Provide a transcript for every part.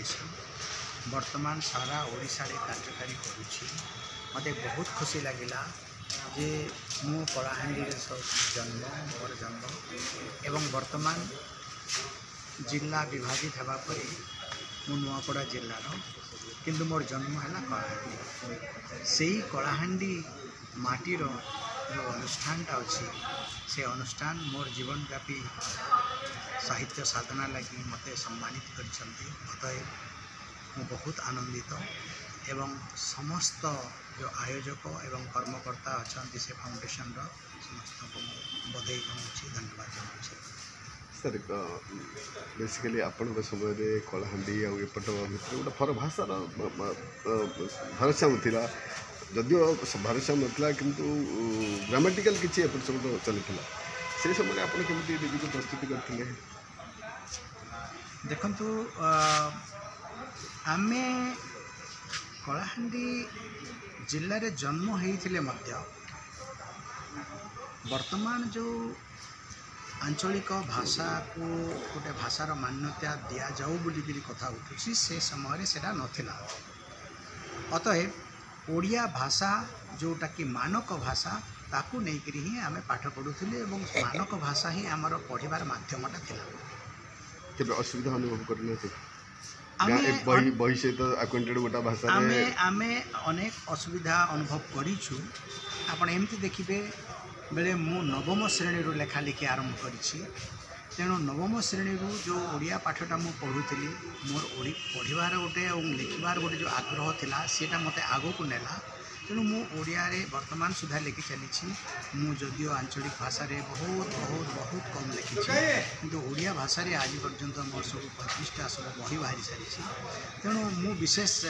Foundation वर्तमान सारा ओडिशा रे कार्यकारी करुछि। मते बहुत खुशी लगिला जे मु कलाहांडी रे जन्म मोर जन्म एवं वर्तमान जिला विभाजित होगा पर मु नुआपड़ा जिलार किंतु मोर जन्म है कलाहांडी। से ही कलाहांडी माटीर जो अनुष्ठानटा अच्छी से अनुष्ठान मोर जीवनव्यापी साहित्य साधना लगी मते सम्मानित करछंती। अतएव मु बहुत आनंदित एवं समस्त जो आयोजक एवं कर्मकर्ता अच्छा से फाउंडेशन समस्त को बधाई जनाऊँ, धन्यवाद जनाऊँ। सर बेसिकली आपण समय कलाहांडी आउट भर गोटे भाषार भारसाम्य था जदिव भारसाम्य नଥିଲା किंतु ग्रामेटिकल किसी एपट सब चलता से समय आप निजी प्रस्तुति करते देखु आमे कलाहांडी जिले में जन्म होते वर्तमान जो आंचलिक भाषा को गोटे भाषार मान्यता दि जाऊ बोलिकी कथा उठुची से समय से नथिला। अतएव ओडिया भाषा जोटा कि मानक भाषा ताकू नहीं ही आम पाठ पढ़ुले और मानक भाषा ही आमर पढ़ार मध्यमटा थिला। केबे असुविधा अनुभव करने बही सहित अक्वेंटेड गोटा भाषा आमे अनेक असुविधा अनुभव करिछु। आपण एमती देखिबे बेले मु नवम श्रेणी लेखा लिखि आरंभ करिछि। तेणु नवम श्रेणी जो ओडिया पाठटा मु पढ़ुली मोर पढ़ार गोटे और लिखार गोटे जो आग्रह थिला सेटा मते आगो को नेला। तेणु मु ओडिया रे वर्तमान सुधा लिखि चली मु जदियो आंचलिक भाषा रे बहुत बहुत बहुत कम लिखी किंतु ओडिया भाषा रे आज पर्यंत मोर सब 25टा सब बही बाहरी सारी। तेणु मु विशेष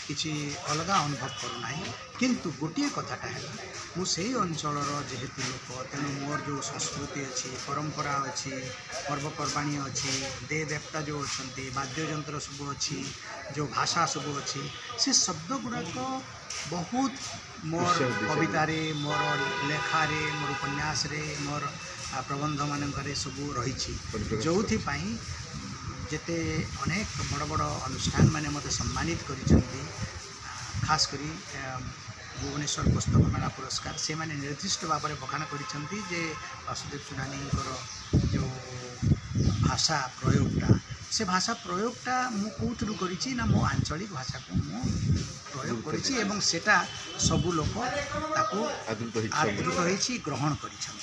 किसी अलग अनुभव करूना किंतु गोटे कथाटा है मुझे अंचलर जेहेतु लोक तेणु मोर जो संस्कृति अच्छी परंपरा अच्छी पर्वपर्वाणी अच्छी दे देवता जो अच्छा वाद्ययंत्र सब अच्छी जो भाषा सब अच्छी से शब्द गुड़ाक बहुत मोर कवितारे मोर लेखारे मोर उपन्यास रे मोर प्रबंध मानक सब रही जो जेते अनेक बड़ बड़ अनुष्ठान माने मते सम्मानित करिसेंती। खास करी भुवनेश्वर पुस्तक मेला पुरस्कार से माने निर्दिष्ट भाव में बखान करिसेंती जे वासुदेव सुनानी जो भाषा प्रयोगटा से भाषा प्रयोगटा मु कोथरु करिछि ना मो आंचलिक भाषा को मु प्रयोग करिछि एवं सेटा सब लोक ताको आदृत होइछि ग्रहण करिछन।